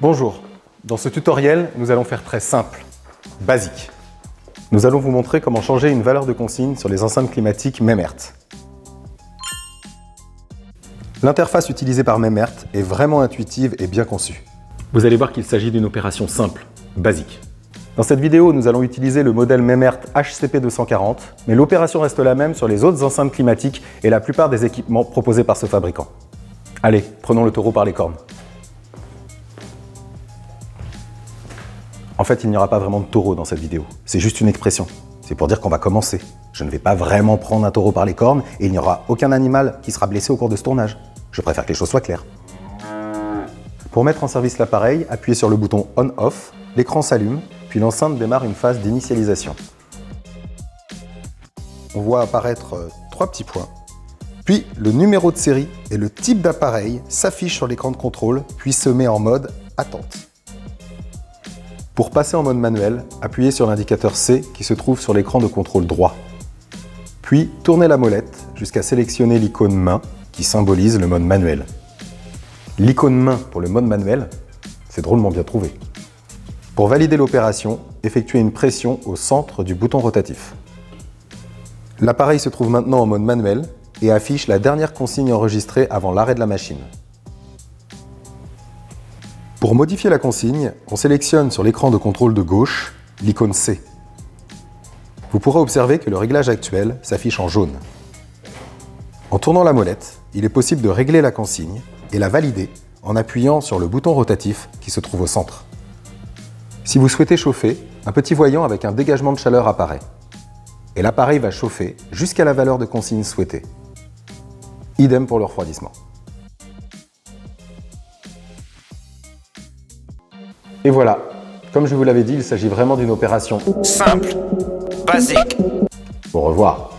Bonjour, dans ce tutoriel, nous allons faire très simple, basique. Nous allons vous montrer comment changer une valeur de consigne sur les enceintes climatiques Memert. L'interface utilisée par Memert est vraiment intuitive et bien conçue. Vous allez voir qu'il s'agit d'une opération simple, basique. Dans cette vidéo, nous allons utiliser le modèle Memert HCP240, mais l'opération reste la même sur les autres enceintes climatiques et la plupart des équipements proposés par ce fabricant. Allez, prenons le taureau par les cornes. En fait, il n'y aura pas vraiment de taureau dans cette vidéo, c'est juste une expression. C'est pour dire qu'on va commencer. Je ne vais pas vraiment prendre un taureau par les cornes et il n'y aura aucun animal qui sera blessé au cours de ce tournage. Je préfère que les choses soient claires. Pour mettre en service l'appareil, appuyez sur le bouton On/Off, l'écran s'allume, puis l'enceinte démarre une phase d'initialisation. On voit apparaître 3 petits points. Puis le numéro de série et le type d'appareil s'affichent sur l'écran de contrôle, puis se met en mode attente. Pour passer en mode manuel, appuyez sur l'indicateur C qui se trouve sur l'écran de contrôle droit. Puis tournez la molette jusqu'à sélectionner l'icône main qui symbolise le mode manuel. L'icône main pour le mode manuel, c'est drôlement bien trouvé. Pour valider l'opération, effectuez une pression au centre du bouton rotatif. L'appareil se trouve maintenant en mode manuel et affiche la dernière consigne enregistrée avant l'arrêt de la machine. Pour modifier la consigne, on sélectionne sur l'écran de contrôle de gauche l'icône C. Vous pourrez observer que le réglage actuel s'affiche en jaune. En tournant la molette, il est possible de régler la consigne et la valider en appuyant sur le bouton rotatif qui se trouve au centre. Si vous souhaitez chauffer, un petit voyant avec un dégagement de chaleur apparaît. Et l'appareil va chauffer jusqu'à la valeur de consigne souhaitée. Idem pour le refroidissement. Et voilà, comme je vous l'avais dit, il s'agit vraiment d'une opération simple, basique. Au revoir.